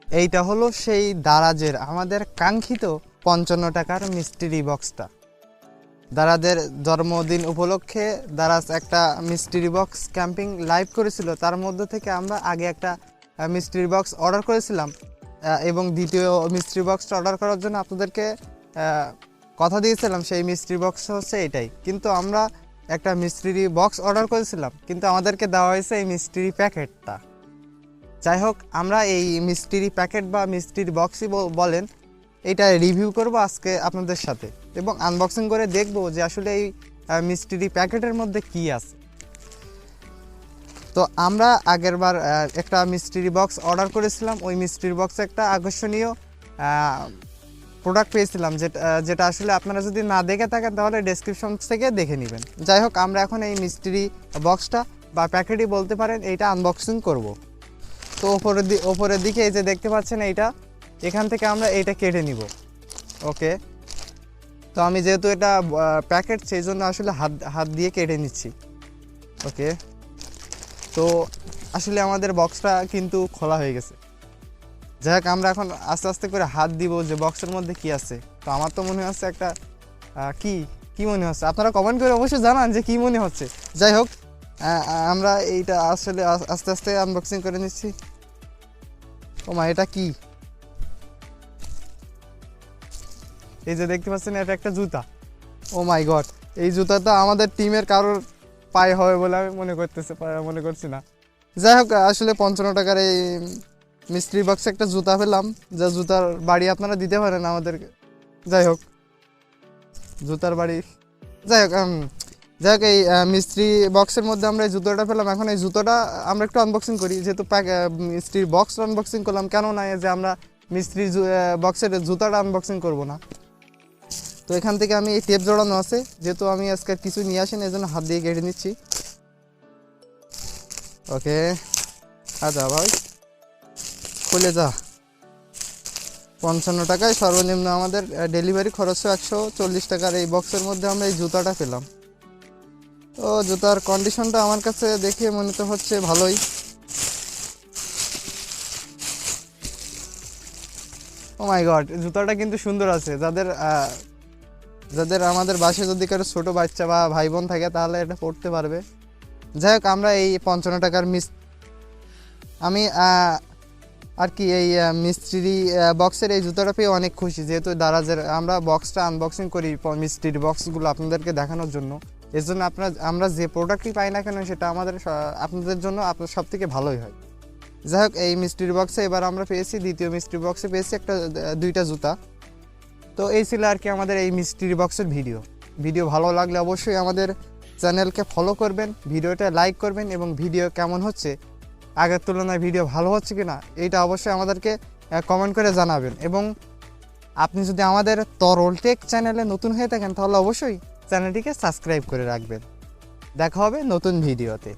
এইটা হলো সেই দারাজের আমাদের কাঙ্ক্ষিত 55 টাকার মিস্ট্রি বক্সটা। দারাজের জন্মদিন উপলক্ষে দারাজ একটা মিস্ট্রি বক্স ক্যাম্পিং লাইভ করেছিল, তার মধ্যে থেকে আমরা আগে একটা মিস্ট্রি বক্স অর্ডার করেছিলাম এবং দ্বিতীয় মিস্ট্রি বক্সটা অর্ডার করার জন্য আপনাদেরকে কথা দিয়েছিলাম, সেই মিস্ট্রি বক্স হচ্ছে এটাই। কিন্তু আমরা একটা মিস্ট্রি বক্স অর্ডার করেছিলাম, কিন্তু আমাদেরকে দেওয়া হয়েছে এই মিস্ট্রি প্যাকেটটা। যাই হোক, আমরা এই মিস্ট্রি প্যাকেট বা মিস্ট্রি বক্সই বলেন, এটা রিভিউ করব আজকে আপনাদের সাথে এবং আনবক্সিং করে দেখব যে আসলে এই মিস্ট্রি প্যাকেটের মধ্যে কি আছে। তো আমরা আগেরবার একটা মিস্ট্রি বক্স অর্ডার করেছিলাম, ওই মিস্ট্রি বক্সে একটা আকর্ষণীয় প্রোডাক্ট পেয়েছিলাম, যেটা আসলে আপনারা যদি না দেখে থাকেন তাহলে ডেসক্রিপশন থেকে দেখে নেবেন। যাই হোক, আমরা এখন এই মিস্ট্রি বক্সটা বা প্যাকেটই বলতে পারেন, এইটা আনবক্সিং করব। তো ওপরের দিকে এই যে দেখতে পাচ্ছেন, এখান থেকে আমরা এইটা কেটে নিব। ওকে, তো আমি যেহেতু এটা প্যাকেট, সেই জন্য আসলে হাত দিয়ে কেটে নিচ্ছি। ওকে, তো আসলে আমাদের বক্সটা কিন্তু খোলা হয়ে গেছে। যাই হোক, আমরা এখন আস্তে আস্তে করে হাত দিব যে বক্সের মধ্যে কি আছে। তো আমার তো মনে হচ্ছে একটা কি মনে হচ্ছে, আপনারা কমেন্ট করে অবশ্যই জানান যে কি মনে হচ্ছে। যাই হোক, আমরা এইটা আসলে আস্তে আস্তে আনবক্সিং করে নিচ্ছি। ও মা, এটা কি? এই যে দেখতে পাচ্ছেন, এটা একটা জুতা। ও মাই গড, এই জুতাটা আমাদের টিমের কারোর পায়ে হবে বলে আমি মনে করছি না। যাই হোক, আসলে 55 টাকার এই মিস্ট্রি বক্সে একটা জুতা পেলাম, যা জুতার বাড়ি আপনারা দিতে পারেন আমাদেরকে। যাই হোক, জুতার বাড়ি। যাই হোক, এই মিস্ট্রি বক্সের মধ্যে আমরা এই জুতোটা পেলাম। এখন এই জুতোটা আমরা একটু আনবক্সিং করি, যেহেতু মিস্ট্রি বক্স আনবক্সিং করলাম, কেন না যে আমরা মিস্ট্রি বক্সের জুতাটা আনবক্সিং করব না। তো এখান থেকে আমি এই টেপ জড়ানো আছে, যেহেতু আমি আজকে কিছু নিয়ে আসিনি, এই জন্য হাত দিয়ে কেটে নিচ্ছি। ওকে, আচ্ছা ভাই, খুলে যা। 55 টাকায় সর্বনিম্ন আমাদের ডেলিভারি খরচ 140 টাকার এই বক্সের মধ্যে আমরা এই জুতাটা পেলাম। তো জুতার কন্ডিশনটা আমার কাছে দেখে মনে তো হচ্ছে ভালোই। ও মাই গড, জুতাটা কিন্তু সুন্দর আছে। যাদের আমাদের বাসায় যদি কারো ছোটো বাচ্চা বা ভাই বোন থাকে তাহলে এটা পড়তে পারবে। যাই হোক, আমরা এই 55 টাকার আমি আর কি এই মিস্ট্রি বক্সের এই জুতোটা পেয়ে অনেক খুশি, যেহেতু দারাজের আমরা বক্সটা আনবক্সিং করি মিস্ট্রি বক্সগুলো আপনাদেরকে দেখানোর জন্য। এর জন্য আমরা যে প্রোডাক্টই পাই না কেন, সেটা আপনাদের জন্য সব থেকে ভালোই হয়। যাই হোক, এই মিস্ট্রি বক্সে এবার আমরা পেয়েছি, দ্বিতীয় মিস্ট্রি বক্সে পেয়েছি দুইটা জুতা। তো এই ছিল আর কি আমাদের এই মিস্ট্রি বক্সের ভিডিও ভালো লাগলে অবশ্যই আমাদের চ্যানেলকে ফলো করবেন, ভিডিওটা লাইক করবেন এবং ভিডিও কেমন হচ্ছে, আগের তুলনায় ভিডিও ভালো হচ্ছে কি না, এইটা অবশ্যই আমাদেরকে কমেন্ট করে জানাবেন। এবং আপনি যদি আমাদের তরল টেক চ্যানেলে নতুন হয়ে থাকেন তাহলে অবশ্যই চ্যানেলটিকে সাবস্ক্রাইব করে রাখবেন। দেখা হবে নতুন ভিডিওতে।